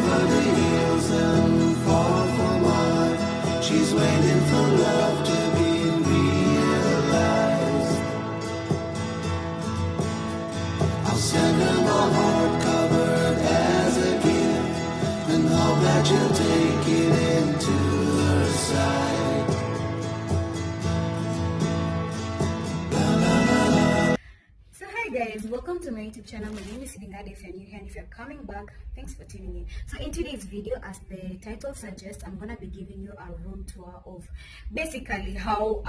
over the hills and far from mine. She's waiting for love to be realized. I'll send her my heart covered as a gift, and hope that you'll take it into her side. So hi guys, welcome to my YouTube channel. My name is Thika. If you're new here and if you're coming back, thanks for tuning in. So in today's video, as the title suggests, I'm gonna be giving you a room tour of basically how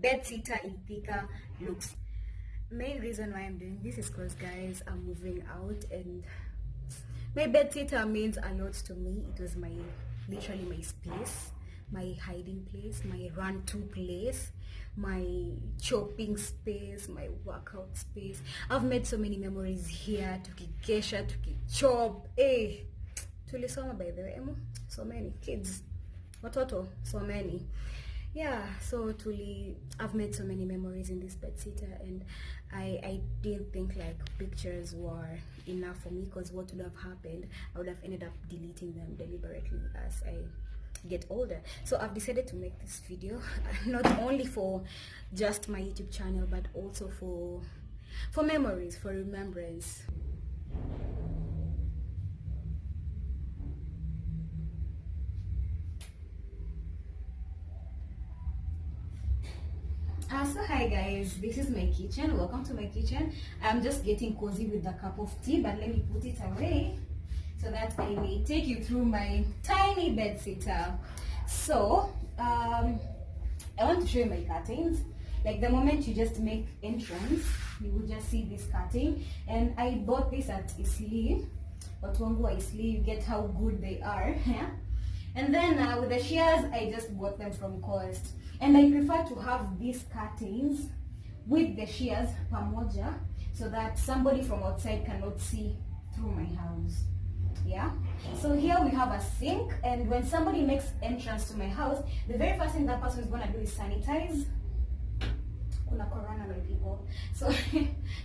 bedsitter in Thika looks. Main reason why I'm doing this is because guys, I'm moving out and my bedsitter means a lot to me. It was literally my space, my hiding place, my run-to place, my chopping space, my workout space. I've made so many memories here. Tukikesha, tukichop. Hey, tulisoma by the way. So many kids, watoto, so many. Yeah, so I've made so many memories in this bedsitter, and I didn't think like pictures were enough for me, because what would have happened, I would have ended up deleting them deliberately as I get older. So I've decided to make this video not only for just my YouTube channel, but also for memories, for remembrance. So hi guys, this is my kitchen. Welcome to my kitchen. I'm just getting cozy with a cup of tea, but let me put it away so that I may take you through my tiny bedsitter. So I want to show you my curtains. Like the moment you just make entrance, you will just see this curtain, and I bought this at Eistleigh, Eistleigh. You get how good they are. Yeah? And then with the shears, I just bought them from Coast. And I prefer to have these curtains with the shears pamoja, so that somebody from outside cannot see through my house. Yeah. So here we have a sink, and when somebody makes entrance to my house, the very first thing that person is gonna do is sanitize. Kuna corona, my people. So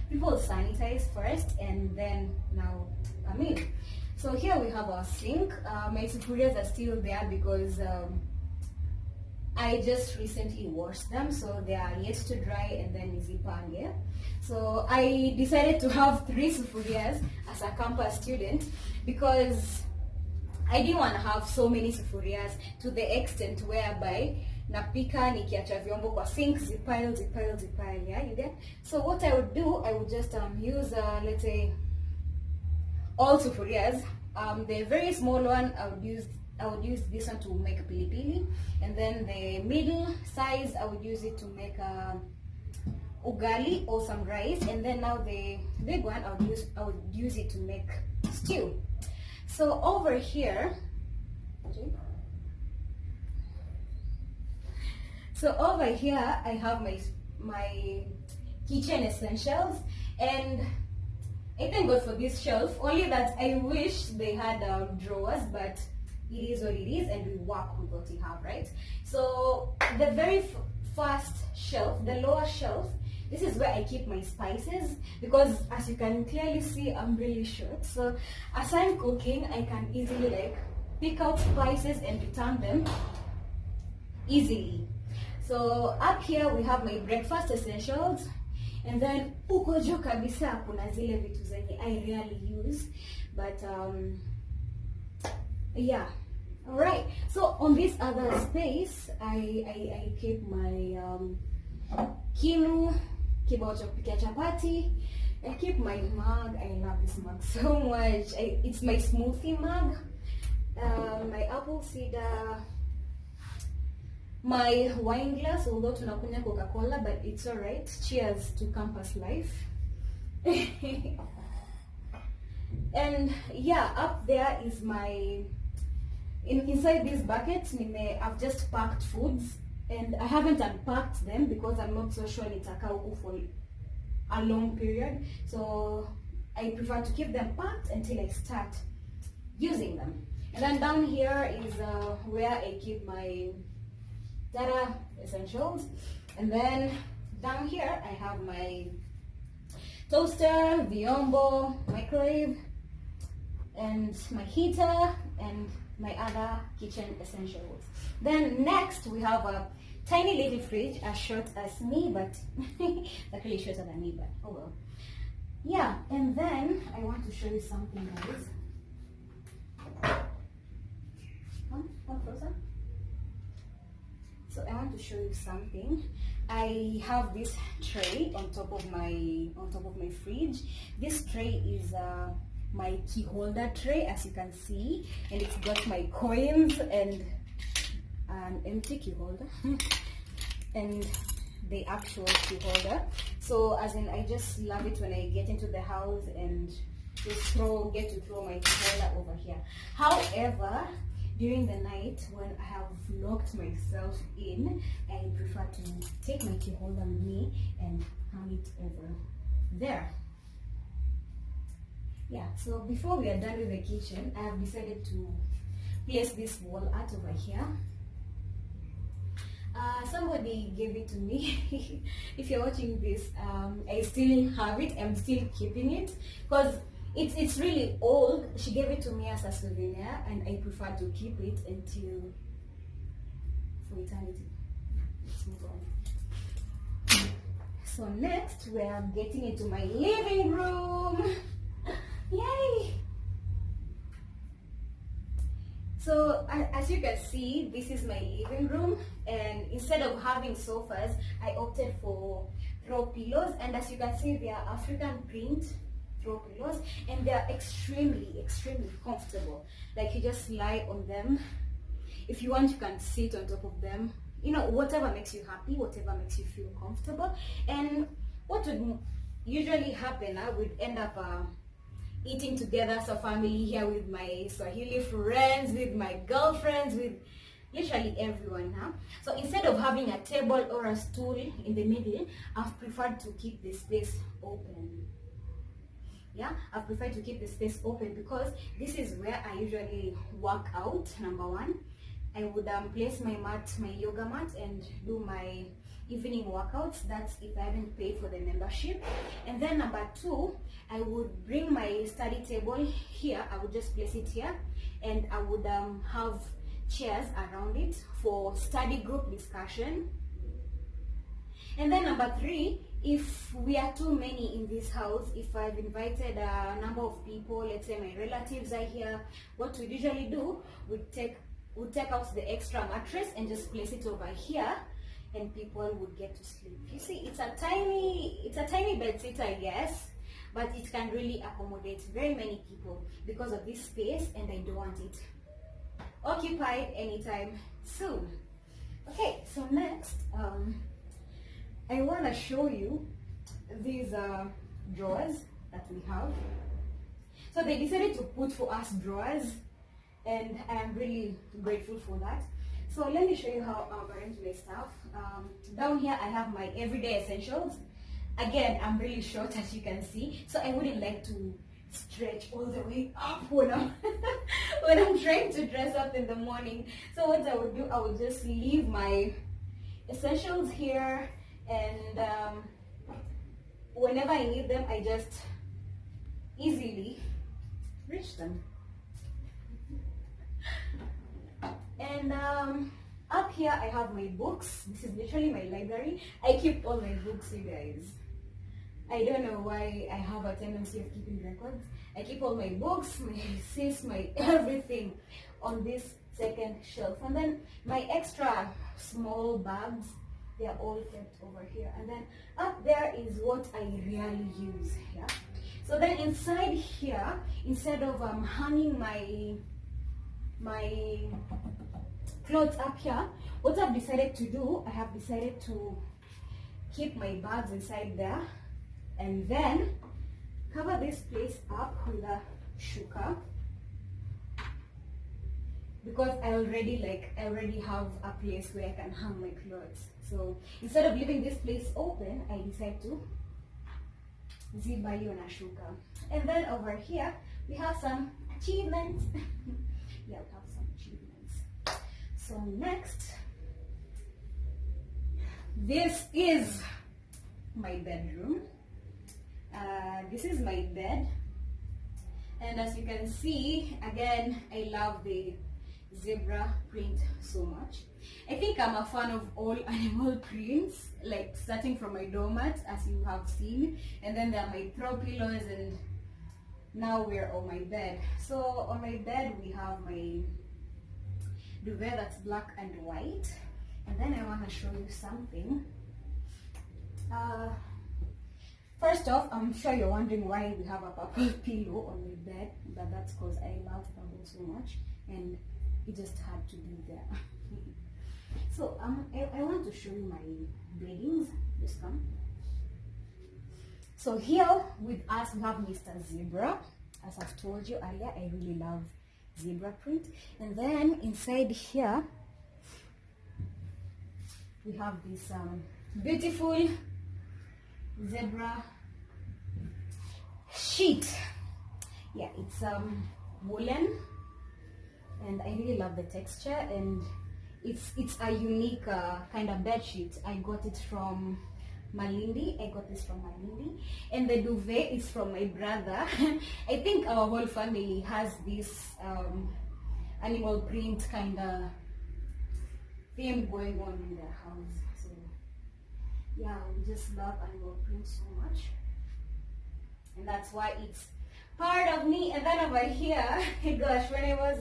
people sanitize first, and then now I mean. So here we have our sink. My sufurias are still there because I just recently washed them, so they are yet to dry and then nizipange. So I decided to have 3 sufurias as a campus student, because I didn't want to have so many sufurias to the extent whereby napika nikiacha vyombo kwa sink zipile, yeah, you get? So what I would do, I would just use let's say all sufurias. The very small one, I would use this one to make pilipili, and then the middle size I would use it to make ugali or some rice, and then now the big one I would use it to make stew. So over here, I have my Keychain Essentials, and I thank God for this shelf, only that I wish they had drawers, but it is what it is, and we work with what we have, right? So the very first shelf, the lower shelf, this is where I keep my spices, because as you can clearly see, I'm really short. So as I'm cooking, I can easily like pick out spices and return them easily. So up here we have my breakfast essentials, and then uko juu kabisa kuna zile vitu zenye I rarely use, but yeah. All right. So on this other space, I keep my kinu, kibao cha kupikia chapati. I keep my mug. I love this mug so much. It's my smoothie mug. My apple cider. My wine glass, although tunakunywa Coca-Cola, but it's all right. Cheers to campus life. And yeah, up there is my inside these buckets, I've just packed foods, and I haven't unpacked them because I'm not so sure nitakaa huku for a long period. So I prefer to keep them packed until I start using them. And then down here is where I keep my data essentials. And then down here I have my toaster, vyombo, microwave, and my heater and my other kitchen essentials. Then next we have a tiny little fridge, as short as me, but actually shorter than me, but oh well. Yeah, and then I want to show you something, guys. Come closer. So I want to show you something. I have this tray on top of my fridge. This tray is my key holder tray, as you can see, and it's got my coins and an empty key holder and the actual key holder. So as in, I just love it when I get into the house and just get to throw my key holder over here. However, during the night when I have locked myself in, I prefer to take my key holder with me and hang it over there. Yeah, so before we are done with the kitchen, I have decided to place this wall art over here. Somebody gave it to me. If you're watching this, I still have it. I'm still keeping it because it's really old. She gave it to me as a souvenir, and I prefer to keep it until for eternity. Let's move on. So next, we are getting into my living room. Yay! So as you can see, this is my living room, and instead of having sofas, I opted for throw pillows, and as you can see, they are African print throw pillows, and they are extremely comfortable. Like, you just lie on them. If you want, you can sit on top of them, you know, whatever makes you happy, whatever makes you feel comfortable. And what would usually happen, I would end up eating together as a family here with my Swahili friends, with my girlfriends, with literally everyone. So instead of having a table or a stool in the middle, I've preferred to keep the space open. Yeah, I've preferred to keep the space open because this is where I usually work out. Number one, I would place my mat, my yoga mat, and do my evening workouts. That's if I haven't paid for the membership. And then number two, I would bring my study table here. I would just place it here, and I would have chairs around it for study group discussion. And then number three, if we are too many in this house, if I've invited a number of people, let's say my relatives are here, what we usually do, we take out the extra mattress and just place it over here, and people would get to sleep. You see, it's a tiny bed sitter, I guess, but it can really accommodate very many people because of this space, and I don't want it occupied anytime soon. Okay, so next, I want to show you these drawers that we have. So they decided to put for us drawers, and I am really grateful for that. So let me show you how I've arranged my stuff. Down here I have my everyday essentials. Again, I'm really short, as you can see, so I wouldn't like to stretch all the way up when I'm when I'm trying to dress up in the morning. So what I would do, I would just leave my essentials here, and whenever I need them, I just easily reach them. And up here I have my books. This is literally my library. I keep all my books, you guys. I don't know why I have a tendency of keeping records. I keep all my books, my receipts, my everything on this second shelf. And then my extra small bags, they are all kept over here. And then up there is what I rarely use. Yeah. So then inside here, instead of hanging my clothes up here, what I've decided to do, I have decided to keep my bags inside there, and then cover this place up with a shuka, because I already have a place where I can hang my clothes. So instead of leaving this place open, I decide to ziba you on a shuka. And then over here we have some achievements. Yeah, we have some achievements. So next, this is my bedroom. This is my bed, and And as you can see, again, I love the zebra print so much. I think I'm a fan of all animal prints, like starting from my doormat, as you have seen, and then there are my throw pillows, and now we're on my bed. So on my bed we have my duvet that's black and white, and then I want to show you something. First off, I'm sure you're wondering why we have a purple pillow on my bed, but that's because I love purple so much and it just had to be there. So I want to show you my beddings. Just come. So here with us we have Mr. Zebra. As I've told you earlier, I really love zebra print. And then inside here we have this beautiful zebra sheet. Yeah, it's woolen, and I really love the texture, and it's a unique kind of bed sheet. I got it from Malindi. I got this from Malindi, and the duvet is from my brother. I think our whole family has this animal print kind of theme going on in their house. So yeah, we just love animal print so much, and that's why it's part of me. And then over here, gosh, when I was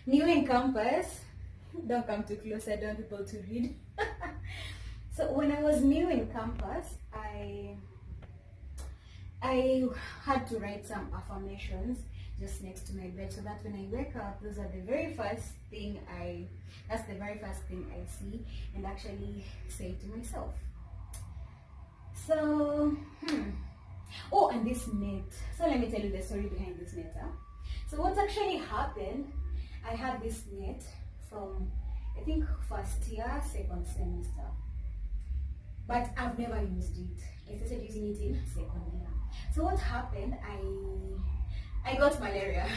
new in campus, don't come too close, I don't want people to read. So when I was new in campus, I had to write some affirmations just next to my bed, so that when I wake up, those are the very first thing that's the very first thing I see and actually say to myself. So oh, and this net. So let me tell you the story behind this net. So what actually happened, I had this net from, I think, first year, second semester, but I've never used it. I started using it in second year. So what happened, I got malaria.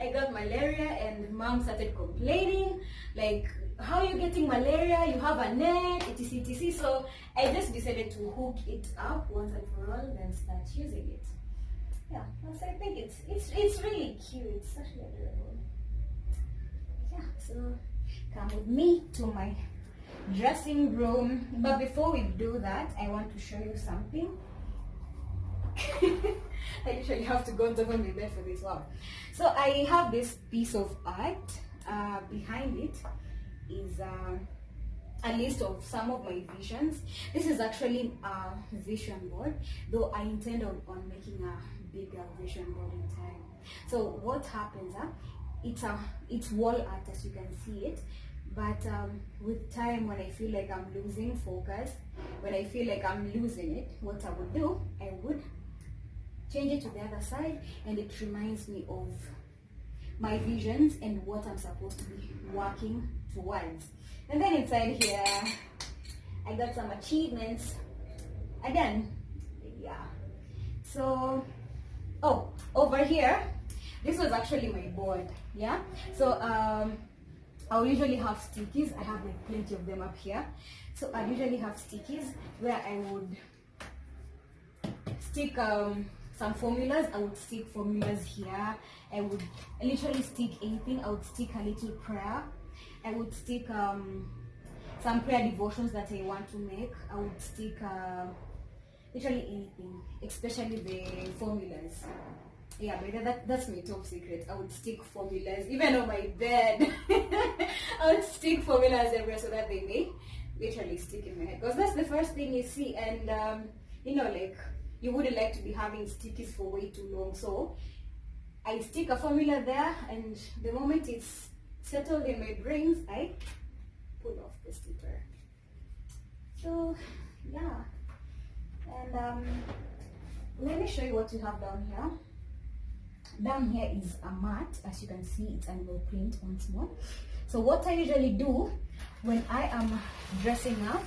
I got malaria, and mom started complaining, like, how are you getting malaria? You have a net, etc, etc. So I just decided to hook it up once and for all, then start using it. Yeah, so I think it's really cute. It's actually adorable. Yeah, so come with me to my dressing room. But before we do that, I want to show you something. I usually have to go on top of my bed for this one. So I have this piece of art. Behind it is a list of some of my visions. This is actually a vision board, though I intend on making a bigger vision board in time. So what happens, it's wall art, as you can see it, but with time, when I feel like I'm losing focus, when I feel like I'm losing it, what I would do, I would change it to the other side, and it reminds me of my visions and what I'm supposed to be working towards. And then inside here, I got some achievements again. Yeah, so over here, this was actually my board. Yeah, so I'll usually have stickies. I have like plenty of them up here. So I usually have stickies where I would stick some formulas. I would stick formulas here. I would literally stick anything. I would stick a little prayer. I would stick some prayer devotions that I want to make. I would stick literally anything, especially the formulas. Yeah, but that's my top secret. I would stick formulas even on my bed. I would stick formulas everywhere so that they may literally stick in my head, because that's the first thing you see. And you know, like, you wouldn't like to be having stickies for way too long. So I stick a formula there, and the moment it's settled in my brains, I pull off the sticker. So yeah, and let me show you what we have down here. Down here is a mat. As you can see, it's animal print once more. So what I usually do when I am dressing up,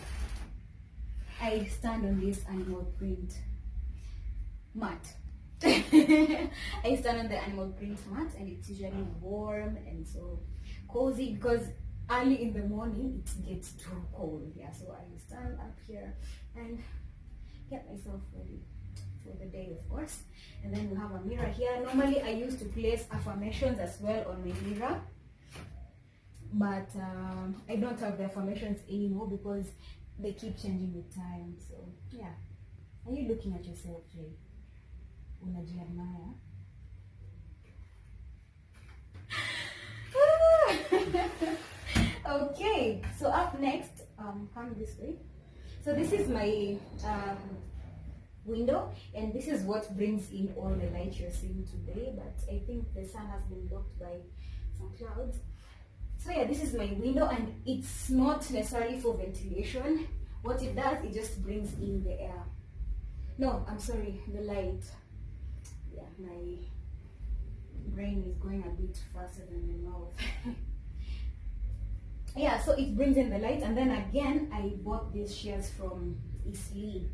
I stand on this animal print mat. I stand on the animal print mat, and it's usually warm and so cozy, because early in the morning it gets too cold. Yeah, so I stand up here and get myself ready for the day, of course. And then we have a mirror here. Normally I used to place affirmations as well on my mirror, but I don't have the affirmations anymore because they keep changing with time. So yeah. Are you looking at yourself, Jay? Unajiadmire? Okay, so up next, come this way. So this is my window, and this is what brings in all the light you're seeing today, but I think the sun has been blocked by some clouds. So yeah, this is my window, and it's not necessarily for ventilation. What it does, it just brings in the air. No, I'm sorry, the light. Yeah, my brain is going a bit faster than my mouth. Yeah, so it brings in the light, and then again, I bought these shears from Eistleigh.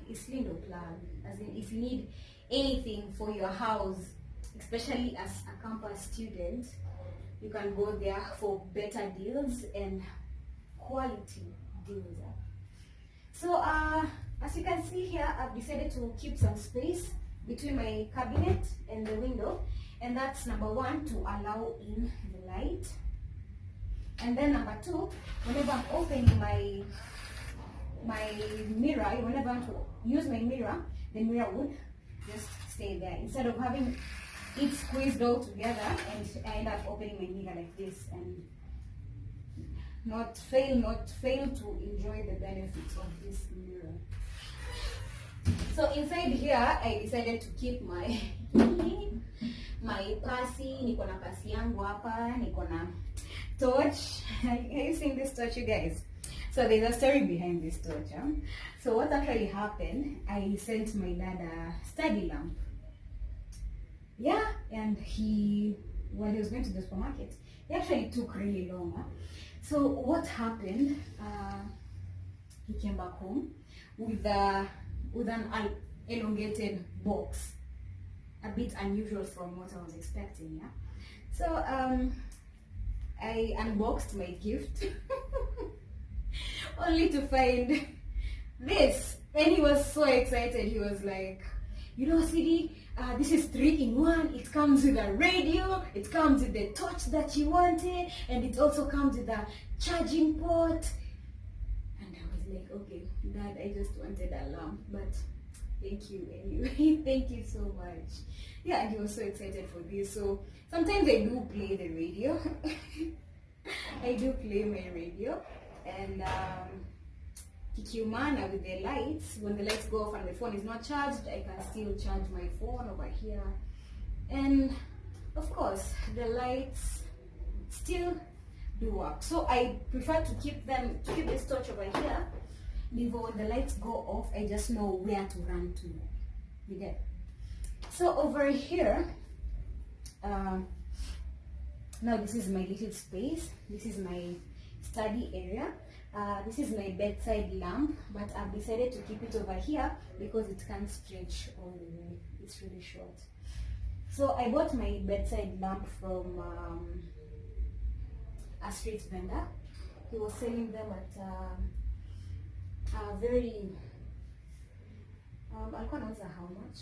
Eistleigh-Nairobi, as in if you need anything for your house, especially as a campus student, you can go there for better deals and quality deals. So as you can see here, I've decided to keep some space between my cabinet and the window, and that's number one, to allow in the light. And then number two, whenever I'm opening my mirror, whenever I want to use my mirror, the mirror would just stay there instead of having it squeezed all together, and I end up opening my mirror like this and not fail to enjoy the benefits of this mirror. So inside here, I decided to keep my pasi. Niko na pasi yangu hapa, niko na torch. Are you seeing this torch, you guys? So there's a story behind this torch. So what actually happened, I sent my dad a study lamp. Yeah, and when he was going to the supermarket, he actually took really long. So what happened, he came back home with an elongated box, a bit unusual from what I was expecting. Yeah, so I unboxed my gift only to find this, and he was so excited. He was like, you know, CD, this is 3-in-1. It comes with a radio, it comes with the torch that you wanted, and it also comes with a charging port. And I was like, okay, Dad, I just wanted a lamp, but thank you anyway. Thank you so much. Yeah, and he was so excited for this. So sometimes I do play the radio. I do play my radio, and Kikiumana with the lights. When the lights go off and my phone is not charged, I can still charge my phone over here. And of course, the lights still do work. So I prefer to keep this torch over here. Before the lights go off, I just know where to run to. You get? So over here, now this is my little space. This is my study area. This is my bedside lamp, but I've decided to keep it over here because it can't stretch all the way. It's really short. So I bought my bedside lamp from a street vendor. He was selling them at very alikuwa anauza how much?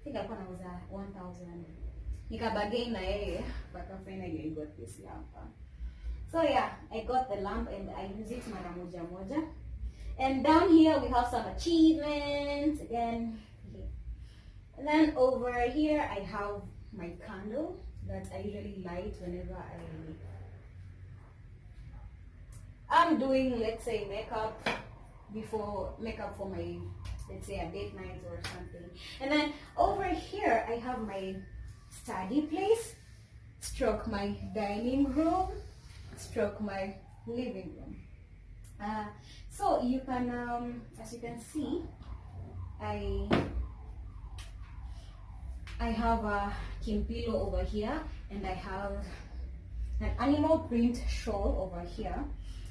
I think alikuwa anauza 1,000. Nikabagain na yeye, but finally I got this lamp. So yeah, I got the lamp and I use it mara moja moja. And down here we have some achievements again. Okay. And then over here I have my candle that I usually light whenever I'm doing, let's say, makeup for my, let's say, a date night or something. And then over here I have my study place, stroke my dining room, stroke my living room. So you can, as you can see, I have a king pillow over here, and I have an animal print shawl over here.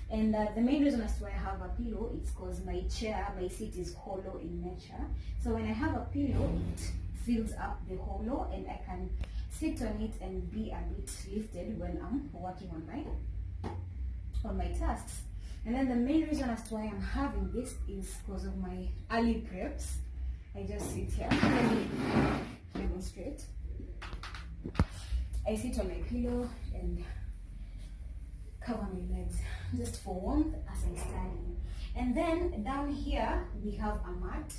And the main reason as to why I have a pillow is because my seat is hollow in nature. So when I have a pillow, it fills up the hollow, and I can sit on it and be a bit lifted when I'm working on my tasks. And then the main reason as to why I'm having this is because of my early preps. I just sit here. Let me demonstrate. I sit on my pillow and cover my legs just for warmth as I study. And then down here we have a mat.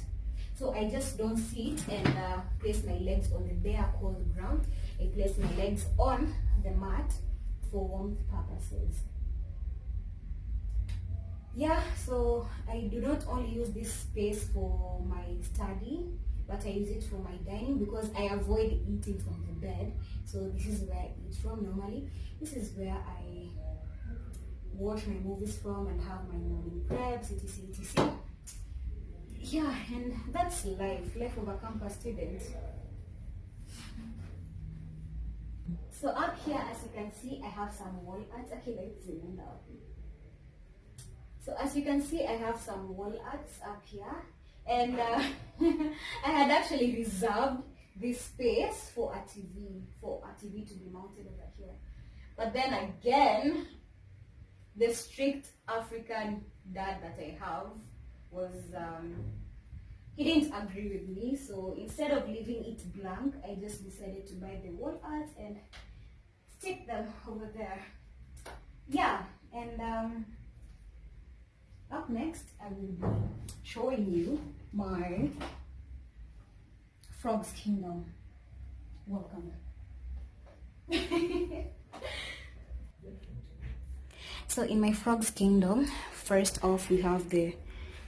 So I just don't sit and place my legs on the bare cold ground. I place my legs on the mat for warmth purposes. Yeah, so I do not only use this space for my study, but I use it for my dining because I avoid eating from the bed. So this is where I eat from normally. This is where I watch my movies from and have my morning prep, etc. Yeah, and that's life of a campus student. So up here, as you can see, I have some wall art. Okay, let's zoom out. So as you can see, I have some wall arts up here, and I had actually reserved this space for a TV to be mounted over here. But then again, the strict African dad that I have was he didn't agree with me, so instead of leaving it blank, I just decided to buy the wall art and stick them over there. Yeah, and up next I will be showing you my Frog's Kingdom. Welcome. So in my Frog's Kingdom, first off we have the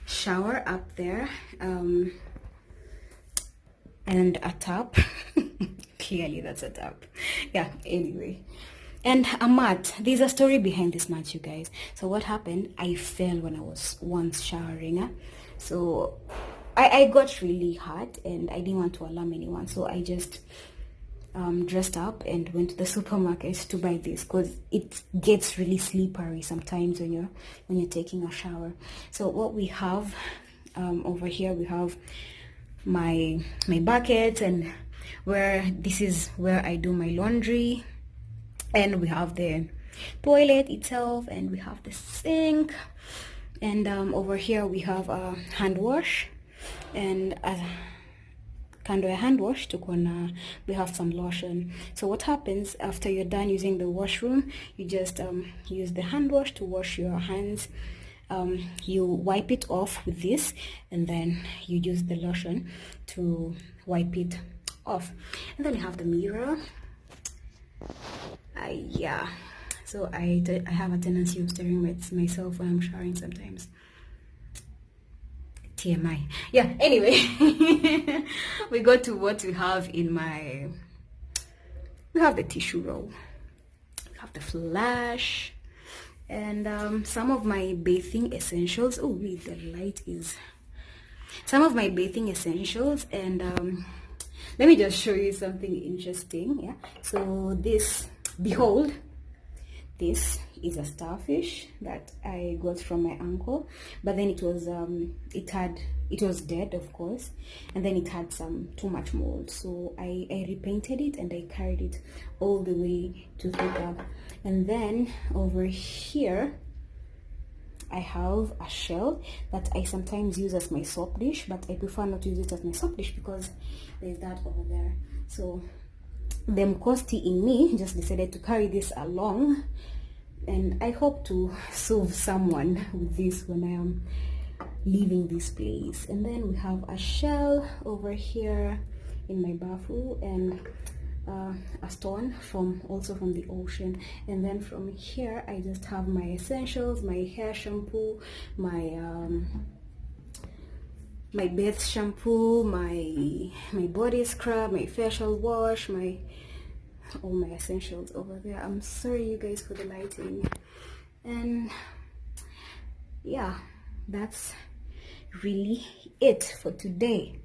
shower up there, and a tap. Clearly that's a tap. Yeah, anyway. And a mat. There's a story behind this mat, you guys. So what happened, I fell when I was once showering. So I got really hurt and I didn't want to alarm anyone. So I just dressed up and went to the supermarket to buy this because it gets really slippery sometimes when you're taking a shower. So what we have over here, we have my buckets, and this is where I do my laundry, and we have the toilet itself, and we have the sink, and over here we have a hand wash, and kando ya hand wash we have some lotion. So what happens after you're done using the washroom, you just use the hand wash to wash your hands. You wipe it off with this, and then you use the lotion to wipe it off. And then you have the mirror. Yeah, so I have a tendency of staring at myself when I'm showering sometimes. TMI. Yeah, anyway, we go to what we have in we have the tissue roll, we have the flash, and some of my bathing essentials. Oh wait, the light is some of my bathing essentials, and let me just show you something interesting. Yeah, so behold, this is a starfish that I got from my uncle, but then it was dead, of course, and then it had too much mold, so I repainted it and I carried it all the way to Thika. And then over here I have a shell that I sometimes use as my soap dish, but I prefer not to use it as my soap dish because there's that over there. So the mkosti in me just decided to carry this along, and I hope to serve someone with this when I am leaving this place. And then we have a shell over here in my bafu, and a stone also from the ocean. And then from here I just have my essentials, my hair shampoo, my bath shampoo, my body scrub, my facial wash, all my essentials over there. I'm sorry you guys for the lighting. And yeah, that's really it for today.